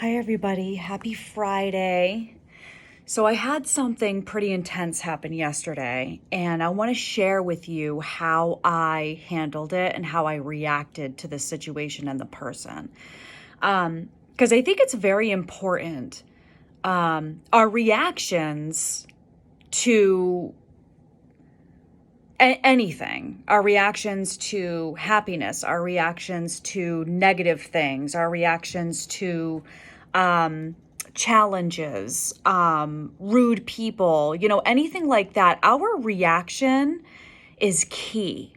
Hi, everybody. Happy Friday. So, I had something pretty intense happen yesterday, and I want to share with you how I handled it and how I reacted to the situation and the person. Because I think it's very important. Our reactions to anything, our reactions to happiness, our reactions to negative things, our reactions to um, challenges, rude people, anything like that, our reaction is key.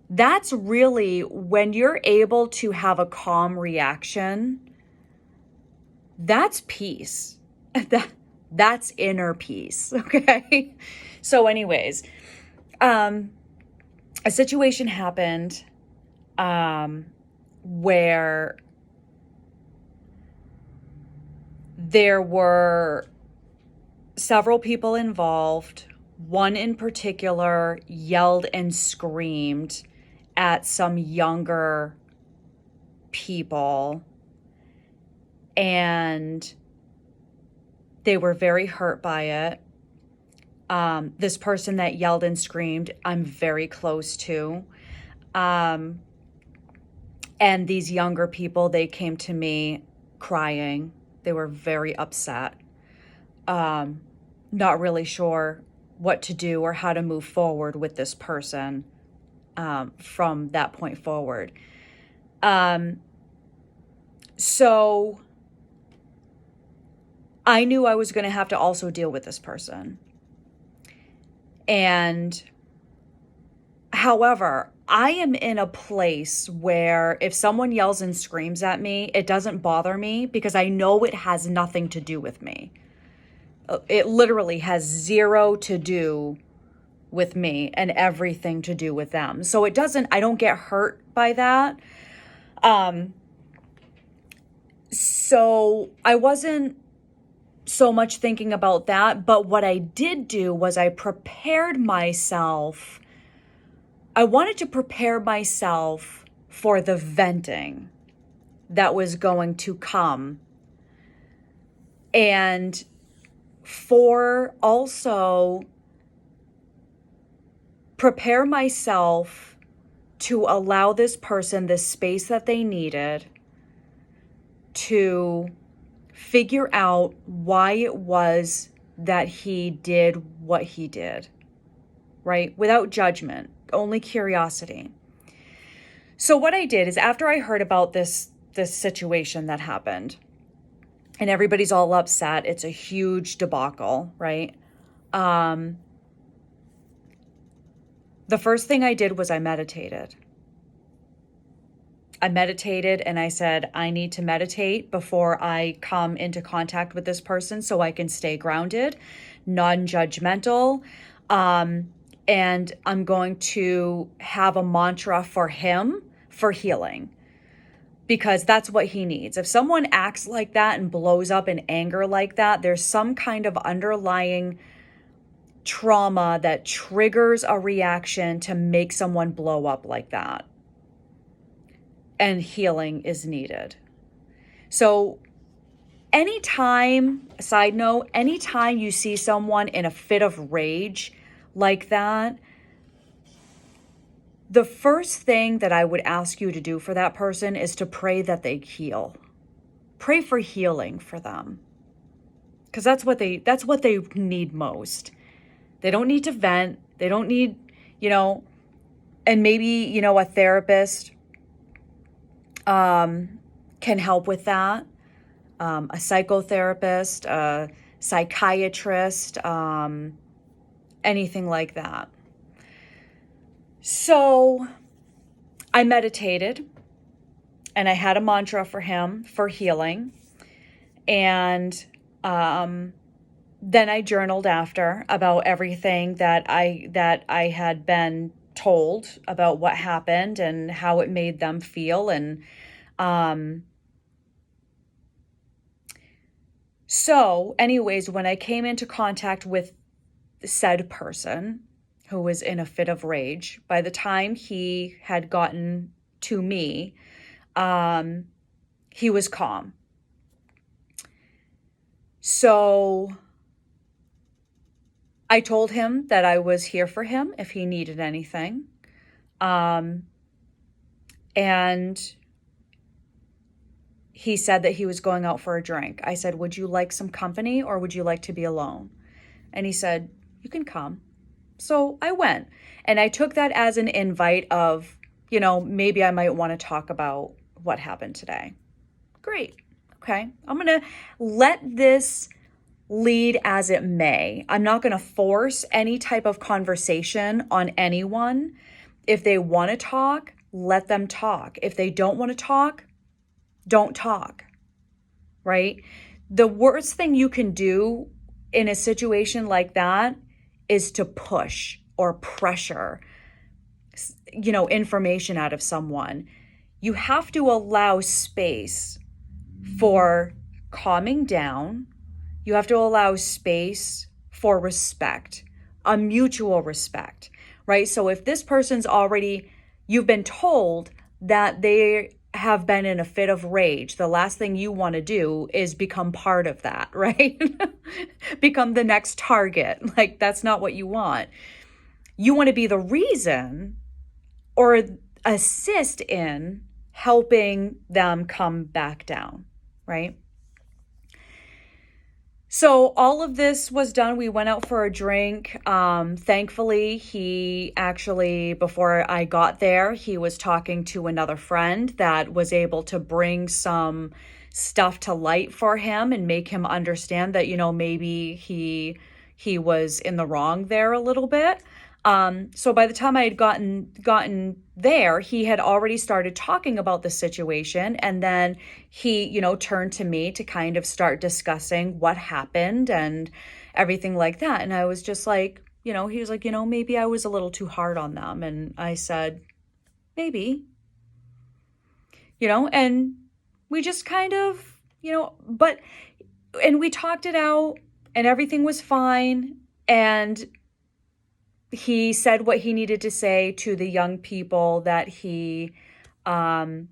That's really when you're able to have a calm reaction, that's peace. That's inner peace. Okay. So, anyways, um, a situation happened where there were several people involved. One in particular yelled and screamed at some younger people, and they were very hurt by it. This person that yelled and screamed, I'm very close to. And these younger people, they came to me crying. They were very upset, not really sure what to do or how to move forward with this person from that point forward. So I knew I was going to have to also deal with this person. And however, I am in a place where if someone yells and screams at me, it doesn't bother me because I know it has nothing to do with me. It literally has zero to do with me and everything to do with them. So I don't get hurt by that. So I wasn't so much thinking about that, but what I did do was I prepared myself. I wanted to prepare myself for the venting that was going to come, and for also prepare myself to allow this person the space that they needed to figure out why it was that he did what he did, right? Without judgment, only curiosity. So what I did is after I heard about this situation that happened, and everybody's all upset, it's a huge debacle, right? The first thing I did was I meditated. And I said, I need to meditate before I come into contact with this person so I can stay grounded, non-judgmental. And I'm going to have a mantra for him for healing, because that's what he needs. If someone acts like that and blows up in anger like that, there's some kind of underlying trauma that triggers a reaction to make someone blow up like that. And healing is needed. So anytime you see someone in a fit of rage like that, the first thing that I would ask you to do for that person is to pray that they heal. Pray for healing for them. Because that's what they need most. They don't need to vent. They don't need, and maybe, a therapist can help with that. A psychotherapist, a psychiatrist, anything like that. So I meditated and I had a mantra for him for healing. And then I journaled after about everything that I had been told about what happened and how it made them feel. And so anyways, when I came into contact with said person who was in a fit of rage, by the time he had gotten to me, he was calm. So I told him that I was here for him if he needed anything. And he said that he was going out for a drink. I said, would you like some company or would you like to be alone? And he said, you can come. So I went, and I took that as an invite of, maybe I might want to talk about what happened today. Great. Okay. I'm going to let this lead as it may. I'm not going to force any type of conversation on anyone. If they want to talk, let them talk. If they don't want to talk, don't talk, right? The worst thing you can do in a situation like that is to push or pressure, information out of someone. You have to allow space for calming down. You have to allow space for respect, a mutual respect, right? So if this person's you've been told that they have been in a fit of rage, the last thing you want to do is become part of that, right? Become the next target. Like, that's not what you want. You want to be the reason or assist in helping them come back down, right? So all of this was done. We went out for a drink. Thankfully, he actually, before I got there, he was talking to another friend that was able to bring some stuff to light for him and make him understand that, maybe he was in the wrong there a little bit. So by the time I had gotten there, he had already started talking about the situation. And then he, turned to me to kind of start discussing what happened and everything like that. And I was just like, he was like, maybe I was a little too hard on them. And I said, maybe, and we just kind of, and we talked it out and everything was fine. And he said what he needed to say to the young people that he blew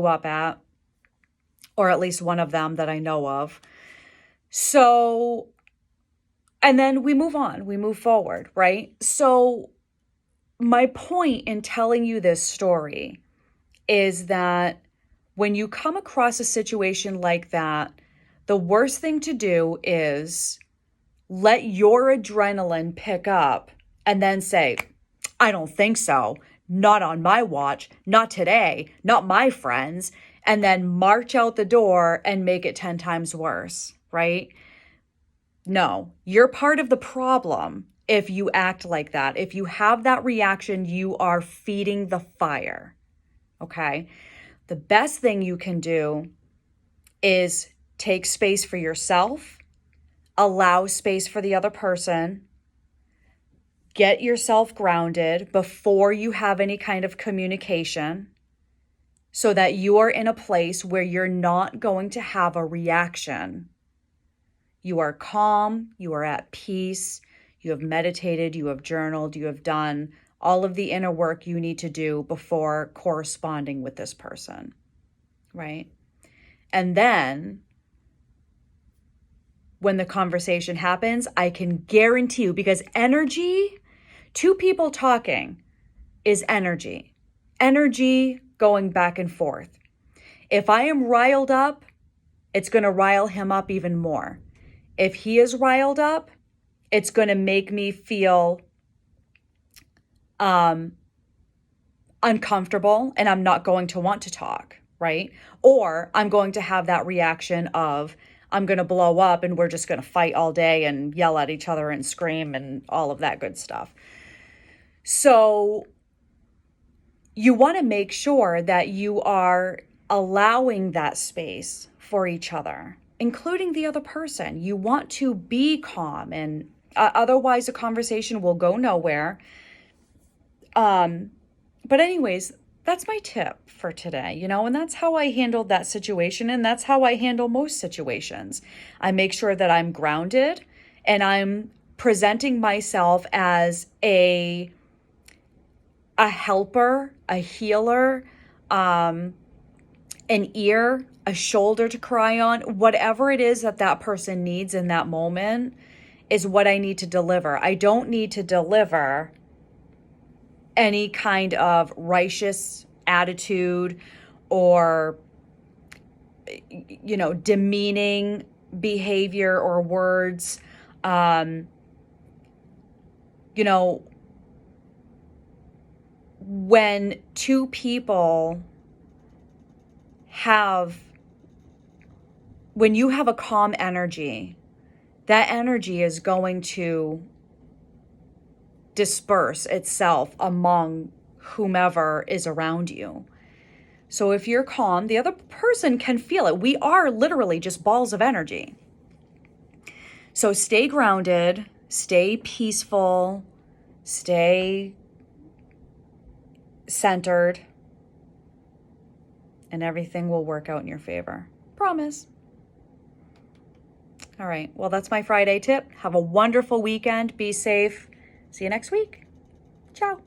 up at, or at least one of them that I know of. So, and then we move on, we move forward, right? So my point in telling you this story is that when you come across a situation like that, the worst thing to do is let your adrenaline pick up and then say, I don't think so. Not on my watch, not today, not my friends, and then march out the door and make it 10 times worse, right? No, you're part of the problem if you act like that. If you have that reaction, you are feeding the fire, okay? The best thing you can do is take space for yourself, allow space for the other person, get yourself grounded before you have any kind of communication so that you are in a place where you're not going to have a reaction. You are calm, you are at peace, you have meditated, you have journaled, you have done all of the inner work you need to do before corresponding with this person, right? And then when the conversation happens, I can guarantee you, because energy, two people talking is energy going back and forth. If I am riled up, it's going to rile him up even more. If he is riled up, it's going to make me feel uncomfortable, and I'm not going to want to talk, right? Or I'm going to have that reaction of, I'm going to blow up and we're just going to fight all day and yell at each other and scream and all of that good stuff. So you want to make sure that you are allowing that space for each other, including the other person. You want to be calm, and otherwise the conversation will go nowhere. But anyways, that's my tip for today, and that's how I handled that situation. And that's how I handle most situations. I make sure that I'm grounded and I'm presenting myself as a helper, a healer, an ear, a shoulder to cry on, whatever it is that that person needs in that moment is what I need to deliver. I don't need to deliver any kind of righteous attitude or, demeaning behavior or words. You know, when two people when you have a calm energy, that energy is going to disperse itself among whomever is around you. So if you're calm, the other person can feel it. We are literally just balls of energy. So stay grounded, stay peaceful, stay centered, and everything will work out in your favor. Promise. All right. Well, that's my Friday tip. Have a wonderful weekend. Be safe. See you next week. Ciao.